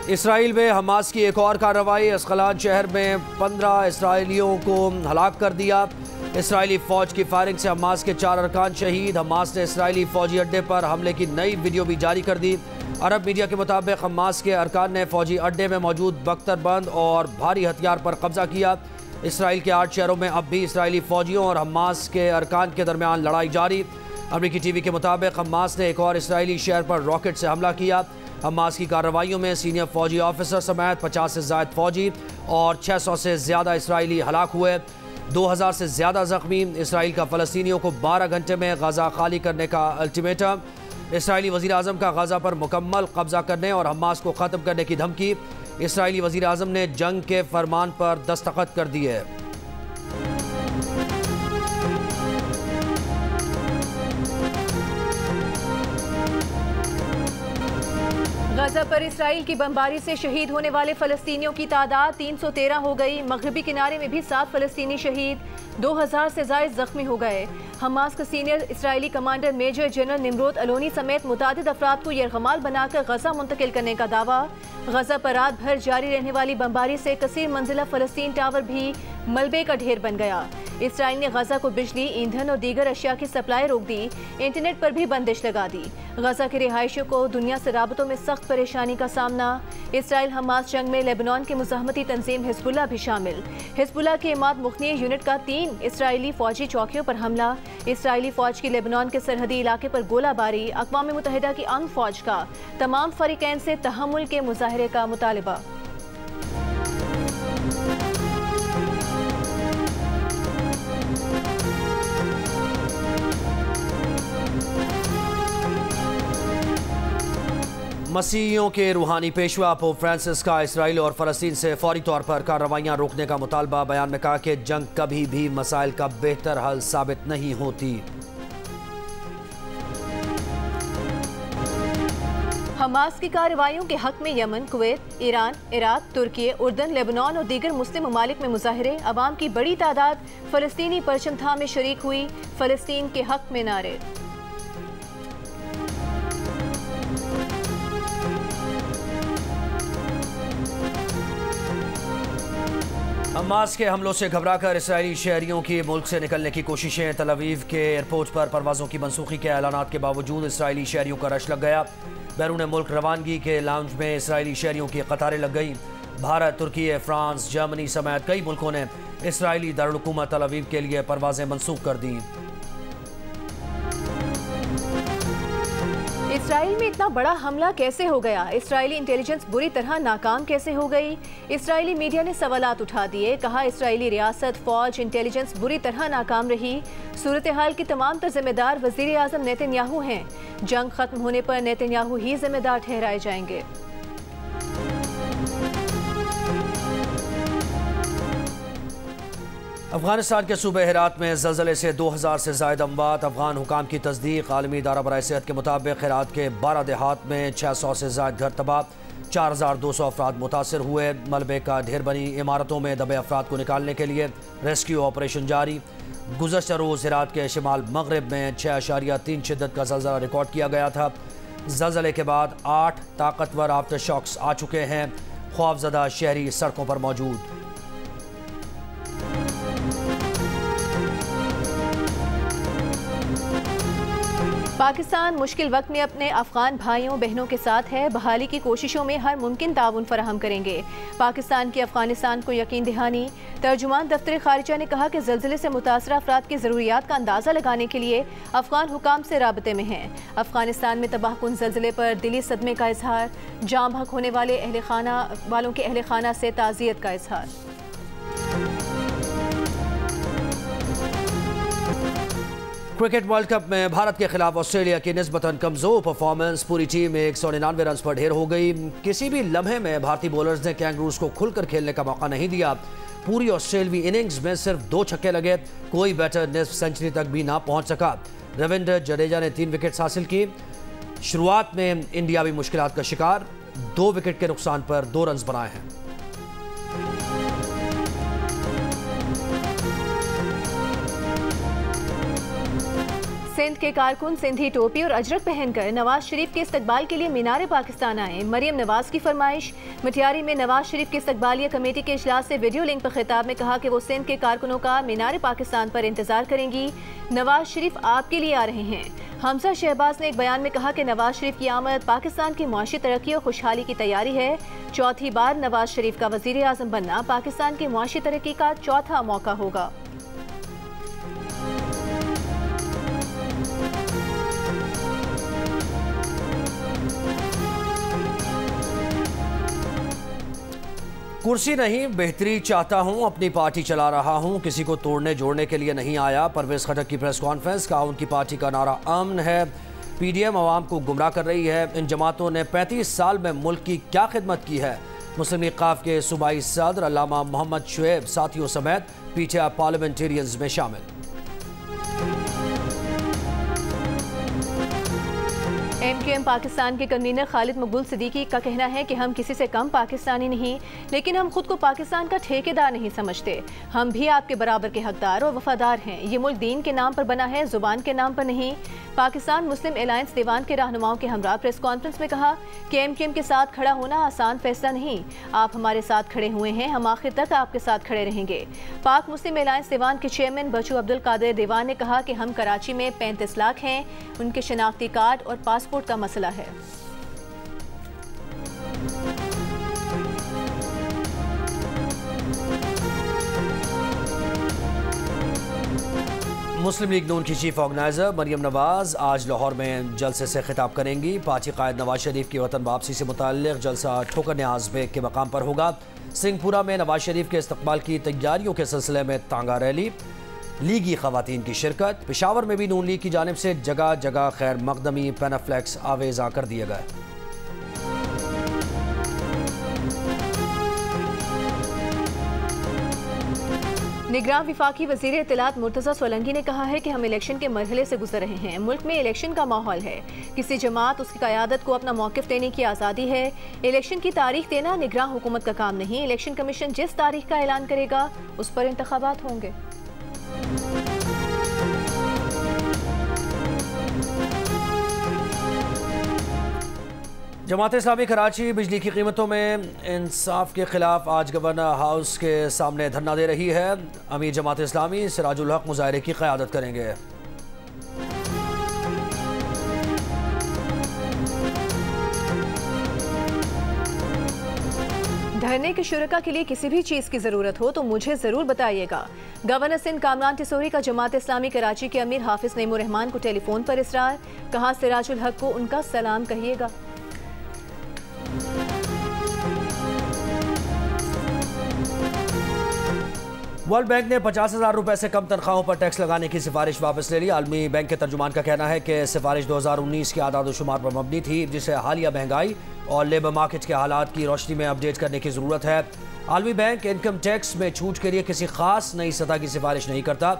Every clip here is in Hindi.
इसराइल में हमास की एक और कार्रवाई। अस्कलान शहर में 15 इसराइलियों को हलाक कर दिया। इसराइली फौज की फायरिंग से हमास के 4 अरकान शहीद। हमास ने इसराइली फौजी अड्डे पर हमले की नई वीडियो भी जारी कर दी। अरब मीडिया के मुताबिक हमास के अरकान ने फौजी अड्डे में मौजूद बख्तरबंद और भारी हथियार पर कब्जा किया। इसराइल के 8 शहरों में अब भी इसराइली फौजियों और हमास के अरकान के दरमियान लड़ाई जारी। अमरीकी टीवी के मुताबिक हमास ने एक और इसराइली शहर पर रॉकेट से हमला किया। हमास की कार्रवाइयों में सीनियर फौजी ऑफिसर समेत 50 से ज़ायद फौजी और 600 से ज़्यादा इसराइली हलाक हुए। 2000 से ज़्यादा ज़ख्मी। इसराइल का फ़लस्तीनियों को 12 घंटे में गज़ा खाली करने का अल्टीमेटम। इसराइली वज़ीर आज़म का गज़ा पर मुकम्मल कब्जा करने और हमास को ख़त्म करने की धमकी। इसराइली वज़ीर आज़म ने जंग के फरमान पर दस्तखत कर दिए। गजा पर इसराइल की बमबारी से शहीद होने वाले फ़लस्तीनियों की तादाद 313 हो गई। मगरबी किनारे में भी 7 फ़लस्तीनी शहीद, 2000 से ज़ायद ज़ख्मी हो गए। हमास का senior Israeli commander major general Nimrod Aloni समेत मुतादिद अफराद को यरगमाल बनाकर गजा मुंतकिल करने का दावा। गजा पर रात भर जारी रहने वाली बमबारी से कसीर मंजिला फ़लस्तीन टावर भी मलबे का ढेर बन गया। इसराइल ने गजा को बिजली, ईंधन और दीगर अशिया की सप्लाई रोक दी। इंटरनेट पर भी बंदिश लगा दी। गजा के रिहायशियों को दुनिया से राबतों में सख्त परेशानी का सामना। इसराइल हमास जंग में लेबनान की मुज़ाहमती तंजीम हिजबुल्लाह भी शामिल। हिजबुल्लाह के इमाद मुख्निय यूनिट का 3 इसराइली फौजी चौकियों पर हमला। इसराइली फौज की लेबनान के सरहदी इलाके पर गोलाबारी। अक़वाम मुत्तहिदा की अंग फौज का तमाम फरीकैन से तहम्मुल के मुजाहरे का मुतालिबा। मसीहियों के रूहानी पेशवा पोप फ्रांसिस का इसराइल और फ़लस्तीन से फौरी तौर पर कार्रवाइयाँ रोकने का मुतालबा। बयान में कहा कि जंग कभी भी मसाइल का बेहतर हल साबित नहीं होती। हमास की कार्रवाइयों के हक में यमन, कुवैत, ईरान, इराक, तुर्की, उर्दन, लेबनान और दीगर मुस्लिम ममालिक में मुजाहिरे। अवाम की बड़ी तादाद फ़लस्तीनी परचम थाम में शरीक हुई। फ़लस्तीन के हक में नारे। हमास के हमलों से घबराकर इसराइली शहरियों की मुल्क से निकलने की कोशिशें। तल अवीव के एयरपोर्ट पर परवाज़ों की मनसूखी के ऐलानात के बावजूद इसराइली शहरियों का रश लग गया। बैरून मुल्क रवानगी के लाउंज में इसराइली शहरियों की कतारें लग गई। भारत, तुर्की, फ्रांस, जर्मनी समेत कई मुल्कों ने इसराइली दारुल-हुकूमत तल अवीव के लिए परवाज़ें मनसूख कर दी। इसराइल में इतना बड़ा हमला कैसे हो गया? इसराइली इंटेलिजेंस बुरी तरह नाकाम कैसे हो गई? इसराइली मीडिया ने सवालात उठा दिए। कहा इसराइली रियासत, फौज, इंटेलिजेंस बुरी तरह नाकाम रही। सूरत हाल की तमाम तर जिम्मेदार वज़ीर आज़म नेतन्याहू हैं। जंग खत्म होने पर नेतन्याहू ही जिम्मेदार ठहराए जाएंगे। अफगानिस्तान के सूबे हेरात में ज़लज़ले से 2000 से ज़ायद अमवात। अफगान हुकाम की तस्दीक। आलमी इदारा बराए सेहत के मुताबिक हेरात के 12 देहात में 600 से ज़ायद घर तबाह, 4200 अफराद मुतासर हुए। मलबे का ढेर बनी इमारतों में दबे अफराद को निकालने के लिए रेस्क्यू ऑपरेशन जारी। गुज़श्ता रोज़ हेरात के शिमाल मगरब में 6.3 शिद्दत का ज़लज़ला रिकॉर्ड किया गया था। ज़लज़ले के बाद 8 ताकतवर आफ्टर शॉक्स आ चुके हैं। खौफज़दा शहरी सड़कों पर मौजूद। पाकिस्तान मुश्किल वक्त में अपने अफगान भाइयों बहनों के साथ है। बहाली की कोशिशों में हर मुमकिन ताउन फराहम करेंगे। पाकिस्तान की अफगानिस्तान को यकीन दहानी। तर्जुमान दफ्तर खारिजा ने कहा कि ज़लज़ले से मुतासरा अफराद की ज़रूरियात का अंदाज़ा लगाने के लिए अफगान हुकाम से राबते में हैं। अफगानिस्तान में तबाहकुन ज़लज़ले पर दिली सदमे का इजहार। जाम हक होने वाले वालों के अहल खाना से ताज़ियत का इजहार। क्रिकेट वर्ल्ड कप में भारत के खिलाफ ऑस्ट्रेलिया की निस्बतन कमजोर परफॉर्मेंस। पूरी टीम 199 रन पर ढेर हो गई। किसी भी लम्हे में भारतीय बॉलर्स ने कैंगरूज को खुलकर खेलने का मौका नहीं दिया। पूरी ऑस्ट्रेलवी इनिंग्स में सिर्फ 2 छक्के लगे। कोई बैटर निस्फ सेंचुरी तक भी ना पहुंच सका। रविंद्र जडेजा ने 3 विकेट्स हासिल की। शुरुआत में इंडिया भी मुश्किलात का शिकार। 2 विकेट के नुकसान पर 2 रन बनाए हैं। सिंध सिंध के कारकुन सिंधी टोपी और अजरक पहनकर नवाज शरीफ के इस्तकबाल के लिए मीनार पाकिस्तान आए। मरियम नवाज की फरमाइश। मटियारी में नवाज शरीफ की इस्तकबालिया कमेटी के इजलास से वीडियो लिंक पर खिताब में कहा कि वो सिंध के कारकुनों का मीनार पाकिस्तान पर इंतजार करेंगी। नवाज शरीफ आपके लिए आ रहे हैं। हमजा शहबाज ने एक बयान में कहा कि नवाज शरीफ की आमद पाकिस्तान की मुआशी तरक्की और खुशहाली की तैयारी है। चौथी बार नवाज शरीफ का वजीर आजम बनना पाकिस्तान की मुआशी तरक्की का चौथा मौका होगा। कुर्सी नहीं बेहतरी चाहता हूं, अपनी पार्टी चला रहा हूं, किसी को तोड़ने जोड़ने के लिए नहीं आया। परवेज खटक की प्रेस कॉन्फ्रेंस। कहा उनकी पार्टी का नारा अमन है। पीडीएम अवाम को गुमराह कर रही है। इन जमातों ने 35 साल में मुल्क की क्या खिदमत की है। मुस्लिम लीग काफ के सूबाई सदर अल्लामा मोहम्मद शुएब साथियों समेत पीटीआई पार्लियामेंटेरियंस में शामिल। एमक्यूएम पाकिस्तान के कन्वीनर खालिद मकबूल सिद्दीकी का कहना है कि हम किसी से कम पाकिस्तानी नहीं, लेकिन हम खुद को पाकिस्तान का ठेकेदार नहीं समझते। हम भी आपके बराबर के हकदार और वफादार हैं। ये मुल्क दीन के नाम पर बना है, जुबान के नाम पर नहीं। पाकिस्तान मुस्लिम अलायंस दीवान के रहनुमाओं के हमरा प्रेस कॉन्फ्रेंस में कहा कि एमक्यूएम के साथ खड़ा होना आसान फैसला नहीं। आप हमारे साथ खड़े हुए हैं, हम आखिर तक आपके साथ खड़े रहेंगे। पाक मुस्लिम अलायंस दीवान के चेयरमैन बचू अब्दुल कादिर दीवान ने कहा कि हम कराची में 35 लाख हैं। उनके शनाख्ती कार्ड और पासपोर्ट का मसला है। मुस्लिम लीग नून की चीफ ऑर्गेनाइजर मरियम नवाज आज लाहौर में जलसे से खिताब करेंगी। पार्टी कायद नवाज शरीफ की वतन वापसी से मुताल्लिक जलसा ठोकर न्याज बेग के मकाम पर होगा। सिंहपुरा में नवाज शरीफ के इस्तकबाल की तैयारियों के सिलसिले में तांगा रैली, लीगी खवातीन की शिरकत। पेशावर में भी नून लीग की जानिब से जगह जगह खैर मकदमी पेनाफ्लेक्स आवेजा कर दिए गए। निगरान विफाकी वजीर इत्तलात मुर्तज़ा सोलंकी ने कहा है कि हम इलेक्शन के मरहले से गुजर रहे हैं। मुल्क में इलेक्शन का माहौल है। किसी जमात उसकी क़यादत को अपना मौक़िफ़ देने की आज़ादी है। इलेक्शन की तारीख देना निगरान हुकूमत का काम नहीं। इलेक्शन कमीशन जिस तारीख का ऐलान करेगा उस पर इंतखाबात होंगे। जमात इस्लामी कराची बिजली की कीमतों में इंसाफ के खिलाफ आज गवर्नर हाउस के सामने धरना दे रही है। अमीर जमात इस्लामी सिराजुल हक मुजाहरे की क़यादत करेंगे। धरने के शुरका के लिए किसी भी चीज़ की ज़रूरत हो तो मुझे ज़रूर बताइएगा। गवर्नर सिंध कामरान टिसोरी का जमात इस्लामी कराची के अमीर हाफिज नईमुर रहमान को टेलीफोन पर इसरार। कहा सिराजुल हक को उनका सलाम कहिएगा। वर्ल्ड बैंक ने 50,000 रुपए से कम तनख्वाहों पर टैक्स लगाने की सिफारिश वापस ले ली। आलमी बैंक के तर्जुमान का कहना है कि सिफारिश 2019 के आदाद शुमार पर मबनी थी, जिसे हालिया महंगाई और लेबर मार्केट के हालात की रोशनी में अपडेट करने की ज़रूरत है। आलमी बैंक इनकम टैक्स में छूट के लिए किसी खास नई सतह की सिफारिश नहीं करता।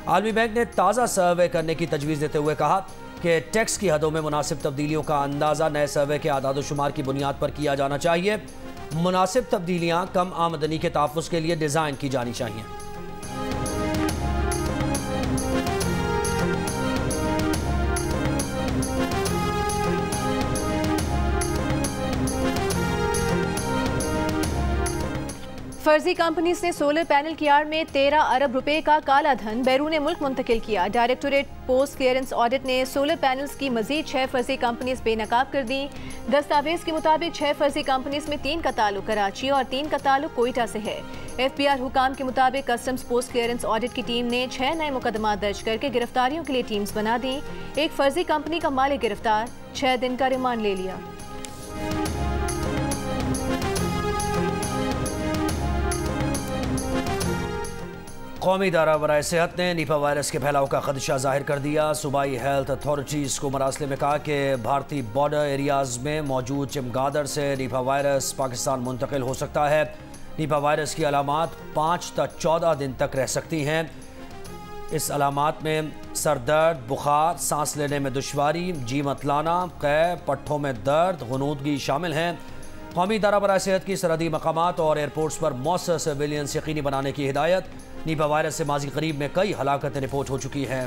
आलमी बैंक ने ताज़ा सर्वे करने की तजवीज़ देते हुए कहा कि टैक्स की हदों में मुनासिब तब्दीलियों का अंदाज़ा नए सर्वे के आदाद शुमार की बुनियाद पर किया जाना चाहिए। मुनासिब तब्दीलियाँ कम आमदनी के तहफ़्फ़ुज़ के लिए डिज़ाइन की जानी चाहिए। फर्जी कंपनीज ने सोलर पैनल की आड़ में 13 अरब रुपए का काला धन बैरून मुल्क मुंतकिल किया। डायरेक्टोरेट पोस्ट क्लियरेंस ऑडिट ने सोलर पैनल्स की मजीद 6 फर्जी कंपनीज बेनकाब कर दी। दस्तावेज के मुताबिक 6 फर्जी कंपनीज में 3 का ताल्लुक कराची और 3 का ताल्लुक कोयटा से है। FBI हुकाम के मुताबिक कस्टम्स पोस्ट क्लियरेंस ऑडिट की टीम ने 6 नए मुकदमा दर्ज करके गिरफ्तारियों के लिए टीम्स बना दी। एक फर्जी कंपनी का मालिक गिरफ्तार, 6 दिन का रिमांड ले लिया। कौमी इदारा बराए सेहत ने निपा वायरस के फैलाव का खदशा जाहिर कर दिया। सूबाई हेल्थ अथॉरिटीज़ को मरासले में कहा कि भारतीय बॉर्डर एरियाज़ में मौजूद चमगादड़ से निपा वायरस पाकिस्तान मुंतकिल हो सकता है। निपा वायरस की अलामात 5 से 14 दिन तक रह सकती हैं। इस अलामात में सर दर्द, बुखार, सांस लेने में दुश्वारी, जी मतलाना, कै, पट्ठों में दर्द, गुनूदगी शामिल हैं। कौमी इदारा बराए सेहत की सरहदी मकामात और एयरपोर्ट्स पर मौसर सर्विलियंस यकीनी बनाने की हिदायत। निपा वायरस से माजी करीब में कई हलाकतें रिपोर्ट हो चुकी हैं।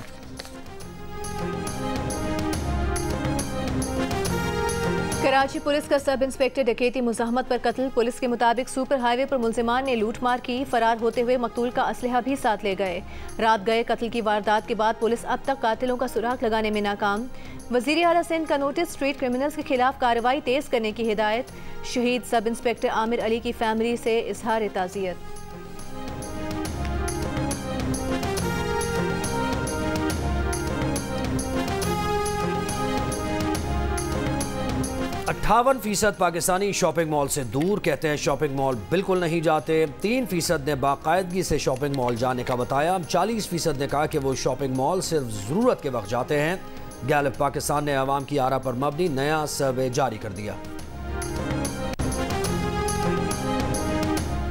कराची पुलिस का सब इंस्पेक्टर डकैती मुज़ाहमत पर कत्ल। पुलिस के मुताबिक सुपर हाईवे पर मुलजिमान ने लूटमार की। फरार होते हुए मकतूल का असलहा भी साथ ले गए। रात गए कत्ल की वारदात के बाद पुलिस अब तक कातिलों का सुराग लगाने में नाकाम। वज़ीर आला सिंध का नोटिस, स्ट्रीट क्रिमिनल्स के खिलाफ कार्रवाई तेज करने की हिदायत। शहीद सब इंस्पेक्टर आमिर अली की फैमिली से इजहार ताज़ियत। 58% पाकिस्तानी शॉपिंग मॉल से दूर, कहते हैं शॉपिंग मॉल बिल्कुल नहीं जाते। 3% ने बाकायदगी से शॉपिंग मॉल जाने का बताया। 40% ने कहा कि वो शॉपिंग मॉल सिर्फ ज़रूरत के वक्त जाते हैं। गैलप पाकिस्तान ने अवाम की आरा पर मबनी नया सर्वे जारी कर दिया।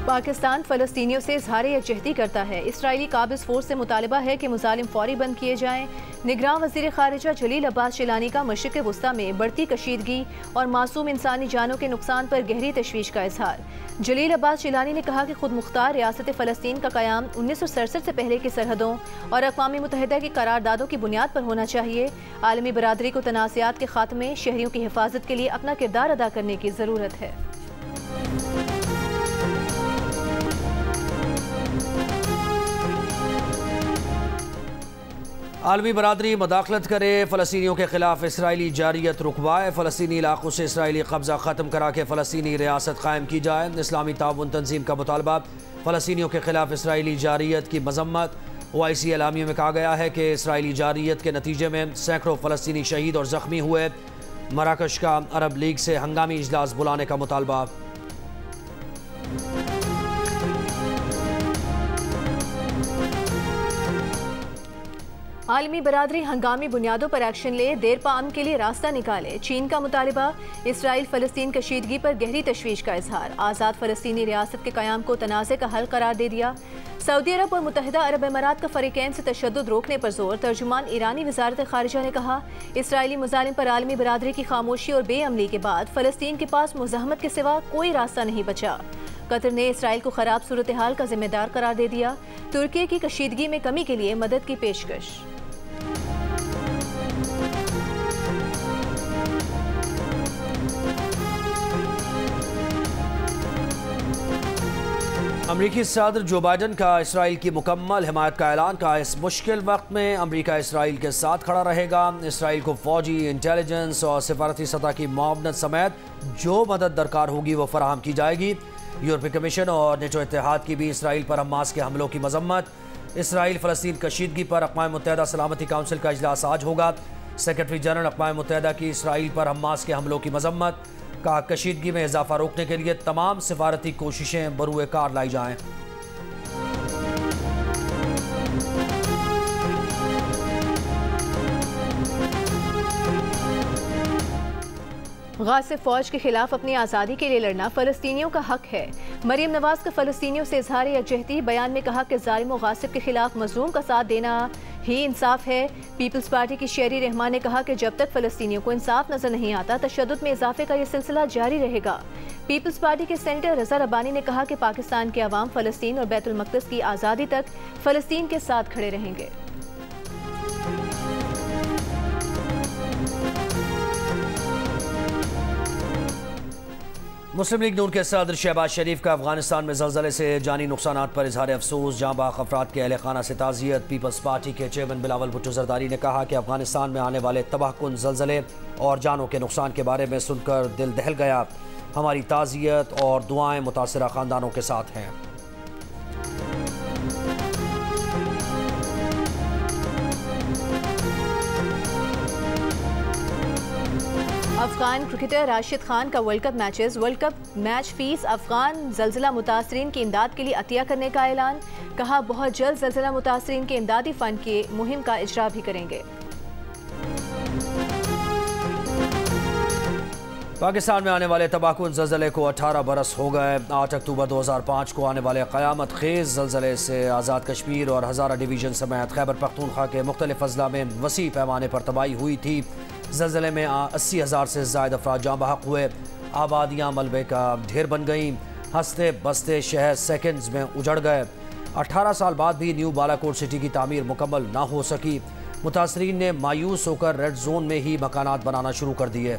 पाकिस्तान फ़लस्तीनियों से इज़हार यकजहती करता है। इसराइली काबिज़ फ़ोर्स से मुतालबा है कि मुजालिम फ़ौरी बंद किए जाएँ। निगरान वज़ीर ख़ारिजा जलील अब्बास शिलानी का मशरिक़ वुस्ता में बढ़ती कशीदगी और मासूम इंसानी जानों के नुकसान पर गहरी तशवीश का इज़हार। जलील अब्बास शिलानी ने कहा कि खुद मुख्तार रियासत फ़लस्तीन का क़याम 1967 से पहले की सरहदों और अक़वाम मुत्तहिदा की करारदादों की बुनियाद पर होना चाहिए। आलमी बरादरी को तनाज़ात के ख़ात्मे, शहरियों की हिफाजत के लिए अपना किरदार अदा करने की ज़रूरत है। आलमी बरादरी मदाखलत करे, फ़लस्तीनियों के खिलाफ इसराइली जारियत रुकवाए। फ़लस्तीनी इलाकों से इसराइली कब्ज़ा ख़त्म करा के फ़लस्तीनी रियासत कायम की जाए। इस्लामी ताउन तंजीम का मुतालबा, फ़लस्तीनियों के खिलाफ इसराइली जारियत की मजम्मत। OIC एलामिया में कहा गया है कि इसराइली जारियत के नतीजे में सैकड़ों फ़लस्तीनी शहीद और ज़ख्मी हुए। मराकश का अरब लीग से हंगामी इजलास बुलाने का मुतालबा। आलमी बरादरी हंगामी बुनियादों पर एक्शन ले, देर पा अमन के लिए रास्ता निकाले। चीन का मुतालबा, इसराइल फ़लस्तीन कशीदगी पर गहरी तशवीश का इजहार। आज़ाद फ़लस्तीनी रियासत के क़याम को तनाज़े का हल करार दे दिया। सऊदी अरब और मुत्तहिदा अरब अमारात का फ़रीक़ैन से तशद्दुद रोकने पर जोर। तर्जुमान ईरानी वज़ारत ख़ारिजा ने कहा, इसराइली मुज़ालिम पर आलमी बरादरी की खामोशी और बेअमली के बाद फ़लस्तीन के पास मुज़ाहमत के सिवा कोई रास्ता नहीं बचा। कतर ने इसराइल को ख़राब सूरत हाल का जिम्मेदार करार दे दिया। तुर्की की कशीदगी में कमी के लिए मदद की पेशकश। अमरीकी सदर जो बाइडन का इसराइल की मुकम्मल हिमायत का ऐलान। का इस मुश्किल वक्त में अमरीका इसराइल के साथ खड़ा रहेगा। इसराइल को फौजी, इंटेलिजेंस और सिफारती सतह की मुआवनत समेत जो मदद दरकार होगी वो फराहम की जाएगी। यूरोपीय कमीशन और नेटो इत्तेहाद की भी इसराइल पर हमास के हमलों की मजम्मत। इसराइल फ़लस्तीन कशीदगी पर अक़वाम मुत्तहिदा सलामती काउंसिल का इजलास आज होगा। सेक्रेटरी जनरल अक़वाम मुत्तहिदा की इसराइल पर हमास के हमलों की मजम्मत। कहा, कशीदगी में इजाफा रोकने के लिए तमाम सिफारती कोशिशें बरूए कार लाई जाएं। गासिब फौज के खिलाफ अपनी आज़ादी के लिए लड़ना फ़लस्तीनियों का हक है। मरियम नवाज का फ़लस्तीनियों से इजहार यकजहती। बयान में कहा कि ज़ालिम व गासिब के खिलाफ मज़लूम का साथ देना ही इंसाफ है। पीपल्स पार्टी की शेरी रहमान ने कहा कि जब तक फ़लस्तीनियों को इंसाफ नजर नहीं आता, तशद्दुद में इजाफे का यह सिलसिला जारी रहेगा। पीपल्स पार्टी के सेनेटर रज़ा रब्बानी ने कहा कि पाकिस्तान के अवाम फ़लस्तीन और बैतुल मक़दस की आज़ादी तक फ़लस्तीन के साथ खड़े रहेंगे। मुस्लिम लीग नून के सदर शहबाज शरीफ का अफगानिस्तान में ज़लज़ले से जानी नुकसानात पर इजहार अफसोस। जाँ बाख अफराद के अहल खाना से ताज़ियत। पीपल्स पार्टी के चेयरमैन बिलावल भुट्टो ज़रदारी ने कहा कि अफगानिस्तान में आने वाले तबाहकुन ज़लज़ले और जानों के नुकसान के बारे में सुनकर दिल दहल गया। हमारी ताज़ियत और दुआएं मुतासिरा ख़ानदानों के साथ हैं। अफगान क्रिकेटर राशिद खान का world cup match fees Afghan ज़लज़ला मुतासरीन की इमदाद के लिए अतिया करने का ऐलान। कहा, बहुत जल्द ज़लज़ला मुतासरीन के इमदादी फ़ंड की मुहिम का इजरा भी करेंगे। पाकिस्तान में आने वाले तबाहकुन ज़लज़ले को 18 बरस हो गए। 8 अक्टूबर 2005 को आने वाले क़यामत खेज़ ज़लज़ले से आज़ाद कश्मीर और हज़ारा डिवीज़न समेत खैबर पख्तूनख्वा के मुख्तलिफ अज़ला में वसी पैमाने पर तबाही हुई थी। ज़लज़ले में 80,000 से ज़ायद अफराद जाँ बहक हुए। आबादियाँ मलबे का ढेर बन गईं। हंसते बसते शहर सेकंड्स में उजड़ गए। 18 साल बाद भी न्यू बालाकोट सिटी की तामीर मुकम्मल ना हो सकी। मुतासरीन ने मायूस होकर रेड जोन में ही मकानात बनाना शुरू कर दिए।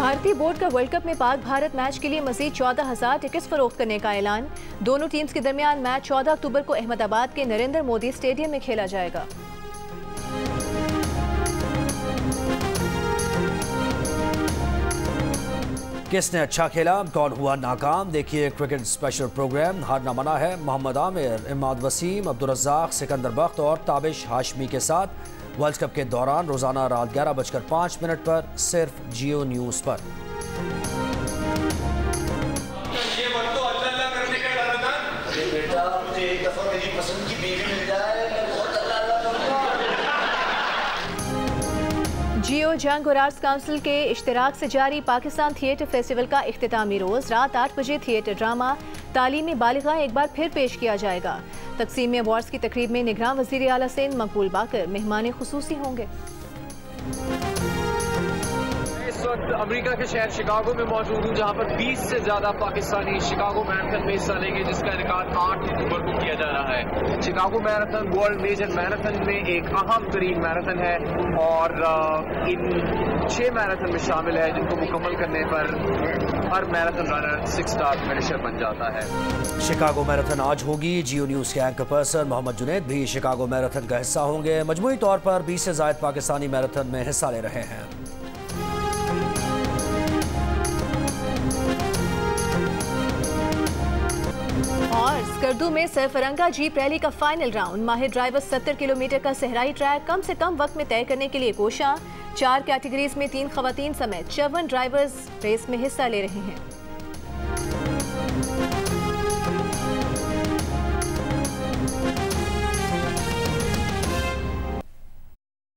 भारतीय बोर्ड का वर्ल्ड कप में पाक भारत मैच के लिए मजीद 14,000 टिकट्स फरोख्त करने का ऐलान। दोनों टीम्स के दरमियान मैच 14 अक्टूबर को अहमदाबाद के नरेंद्र मोदी स्टेडियम में खेला जाएगा। किसने अच्छा खेला, कौन हुआ नाकाम, देखिए क्रिकेट स्पेशल प्रोग्राम। हारना मना है मोहम्मद आमिर, इमाद वसीम, अब्दुल रज़्ज़ाक, सिकंदर बख्त और ताबिश हाशमी के साथ वर्ल्ड कप के दौरान रोजाना रात 11:05 पर सिर्फ जियो न्यूज पर। ये मत तो अल्लाह करने का डर था। अरे बेटा, मुझे एक दफा मेरी पसंद की बीवी मिल जाए, मैं बहुत अल्लाह करूंगा। जियो जंग और आर्ट्स काउंसिल के इश्तिराक से जारी पाकिस्तान थिएटर फेस्टिवल का इख्तितामी रोज रात 8 बजे थिएटर ड्रामा तालीमी बालिगा एक बार फिर पेश किया जाएगा। तकसीमी अवार्ड्स की तकरीब में निगरान वज़ीर आला सिंध मकबूल बाकर मेहमान खुसूसी होंगे। इस वक्त अमेरिका के शहर शिकागो में मौजूद हूँ, जहाँ पर 20 से ज्यादा पाकिस्तानी शिकागो मैराथन में हिस्सा लेंगे, जिसका रिकॉर्ड 8 अक्टूबर को किया जा रहा है। Chicago marathon world major marathon में एक अहम तरीन मैराथन है और इन 6 मैराथन में शामिल है, जिनको मुकम्मल करने पर हर मैराथन रनर 6 स्टार फिनिशर बन जाता है। शिकागो मैराथन आज होगी। जियो न्यूज के एंकर पर्सन मोहम्मद जुनैद भी शिकागो मैराथन का हिस्सा होंगे। मजमूई तौर पर 20 से ज्यादा पाकिस्तानी मैराथन में हिस्सा ले रहे हैं। और स्कर्दू में सरफरंगा जीप रैली का फाइनल राउंड। माहिर ड्राइवर 70 किलोमीटर का सहराई ट्रैक कम से कम वक्त में तय करने के लिए कोशां। 4 कैटेगरीज में 3 खवातीन समेत 54 ड्राइवर्स रेस में हिस्सा ले रहे हैं।